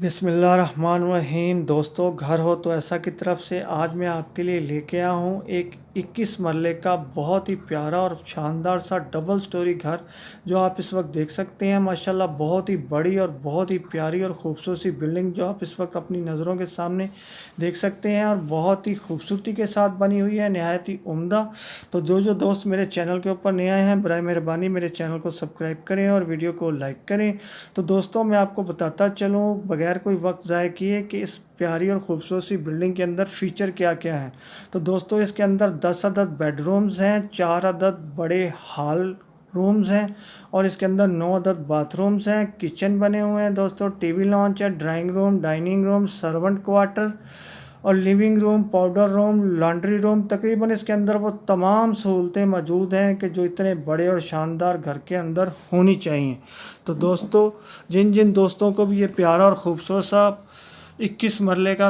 बिस्मिल्लाहिर्रहमानिर्रहीम। दोस्तों, घर हो तो ऐसा की तरफ से आज मैं आपके लिए लेके आया हूँ एक 21 मरले का बहुत ही प्यारा और शानदार सा डबल स्टोरी घर जो आप इस वक्त देख सकते हैं। माशाल्लाह बहुत ही बड़ी और बहुत ही प्यारी और ख़ूबसूरत सी बिल्डिंग जो आप इस वक्त अपनी नज़रों के सामने देख सकते हैं और बहुत ही खूबसूरती के साथ बनी हुई है, नहायत ही उम्दा। तो जो दोस्त मेरे चैनल के ऊपर नए आए हैं, बराए मेहरबानी मेरे चैनल को सब्सक्राइब करें और वीडियो को लाइक करें। तो दोस्तों, मैं आपको बताता चलूँ बगैर कोई वक्त ज़ाय किए कि इस प्यारी और ख़ूबसूरत सी बिल्डिंग के अंदर फ़ीचर क्या क्या हैं। तो दोस्तों, इसके अंदर 10 अदद बेडरूम्स हैं, 4 अदद बड़े हॉल रूम्स हैं और इसके अंदर 9 अदद बाथरूम्स हैं। किचन बने हुए हैं दोस्तों, टीवी लॉन्च है, drawing room, dining room, servant quarter और living room, powder room, laundry room. तकरीबन इसके अंदर वो तमाम सहूलतें मौजूद हैं कि जो इतने बड़े और शानदार घर के अंदर होनी चाहिए। तो दोस्तों, जिन दोस्तों को भी ये प्यारा और ख़ूबसूरत सा 21 मरले का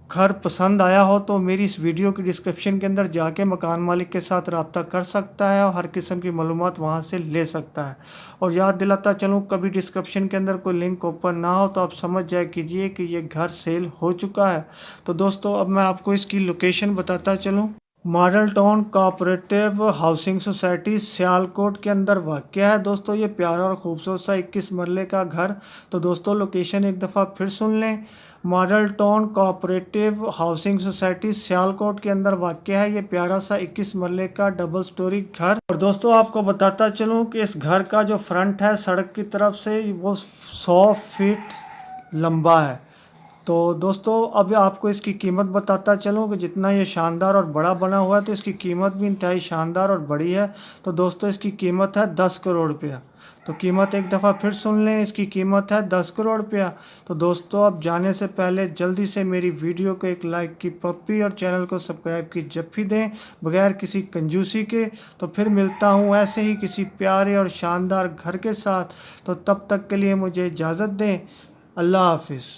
घर पसंद आया हो तो मेरी इस वीडियो की डिस्क्रिप्शन के अंदर जाके मकान मालिक के साथ रब्ता कर सकता है और हर किस्म की मालूमात वहाँ से ले सकता है। और याद दिलाता चलूँ, कभी डिस्क्रिप्शन के अंदर कोई लिंक ओपन ना हो तो आप समझ जाए कीजिए कि ये घर सेल हो चुका है। तो दोस्तों, अब मैं आपको इसकी लोकेशन बताता चलूँ। Model town cooperative housing society Sialkot के अंदर वाक़या है। दोस्तों, ये प्यारा और ख़ूबसूरत सा 21 मरले का घर। तो दोस्तों, लोकेशन एक दफ़ा फिर सुन लें। Model town cooperative housing society Sialkot के अंदर वाक़या है ये प्यारा सा 21 मरले का डबल स्टोरी घर। और दोस्तों, आपको बताता चलूँ कि इस घर का जो फ्रंट है सड़क की तरफ से वो 100 फीट लंबा है। तो दोस्तों, अब आपको इसकी कीमत बताता चलूँ कि जितना ये शानदार और बड़ा बना हुआ है तो इसकी कीमत भी इंतहाई शानदार और बड़ी है। तो दोस्तों, इसकी कीमत है 10 करोड़ रुपया। तो कीमत एक दफ़ा फिर सुन लें, इसकी कीमत है 10 करोड़ रुपया। तो दोस्तों, अब जाने से पहले जल्दी से मेरी वीडियो को एक लाइक की पप्पी और चैनल को सब्सक्राइब की जप्फी दें बगैर किसी कंजूसी के। तो फिर मिलता हूँ ऐसे ही किसी प्यारे और शानदार घर के साथ। तो तब तक के लिए मुझे इजाज़त दें। अल्लाह हाफिज़।